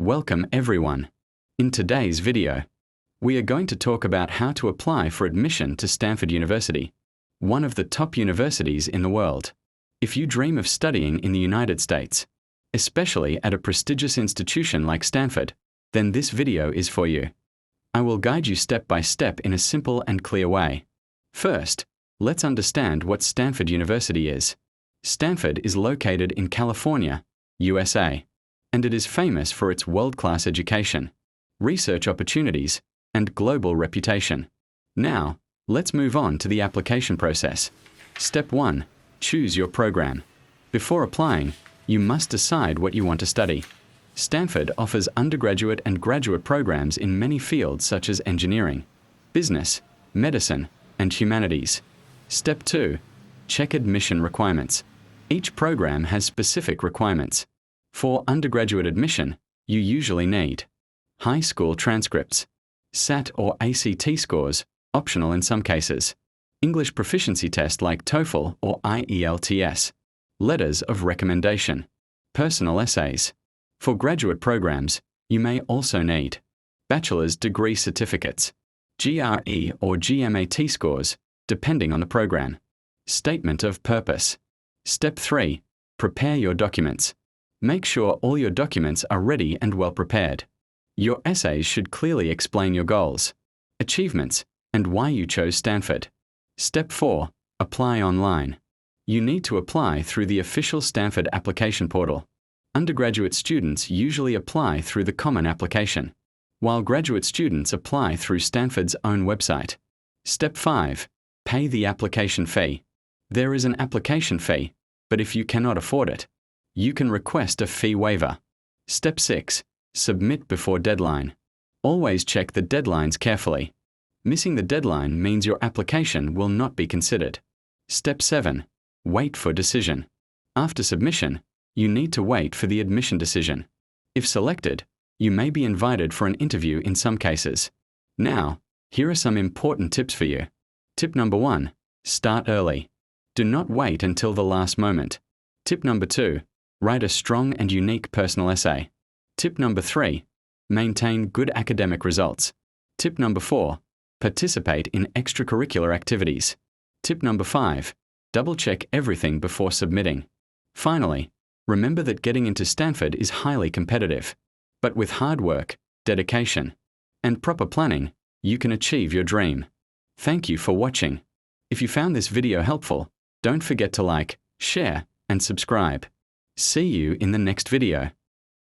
Welcome everyone. In today's video, we are going to talk about how to apply for admission to Stanford University, one of the top universities in the world. If you dream of studying in the United States, especially at a prestigious institution like Stanford, then this video is for you. I will guide you step by step in a simple and clear way. First, let's understand what Stanford University is. Stanford is located in California, USA, and it is famous for its world-class education, research opportunities, and global reputation. Now, let's move on to the application process. Step 1. Choose your program. Before applying, you must decide what you want to study. Stanford offers undergraduate and graduate programs in many fields such as engineering, business, medicine, and humanities. Step 2. Check admission requirements. Each program has specific requirements. For undergraduate admission, you usually need high school transcripts, SAT or ACT scores, optional in some cases, English proficiency test like TOEFL or IELTS, letters of recommendation, personal essays. For graduate programs, you may also need bachelor's degree certificates, GRE or GMAT scores, depending on the program. Statement of purpose. Step 3. Prepare your documents. Make sure all your documents are ready and well prepared. Your essays should clearly explain your goals, achievements, and why you chose Stanford. Step 4. Apply online. You need to apply through the official Stanford application portal. Undergraduate students usually apply through the Common Application, while graduate students apply through Stanford's own website. Step 5. Pay the application fee. There is an application fee, but if you cannot afford it, you can request a fee waiver. Step 6. Submit before deadline. Always check the deadlines carefully. Missing the deadline means your application will not be considered. Step 7. Wait for decision. After submission, you need to wait for the admission decision. If selected, you may be invited for an interview in some cases. Now, here are some important tips for you. Tip number 1. Start early. Do not wait until the last moment. Tip number 2. Write a strong and unique personal essay. Tip number 3. Maintain good academic results. Tip number 4. Participate in extracurricular activities. Tip number 5. Double-check everything before submitting. Finally, remember that getting into Stanford is highly competitive. But with hard work, dedication, and proper planning, you can achieve your dream. Thank you for watching. If you found this video helpful, don't forget to like, share, and subscribe. See you in the next video.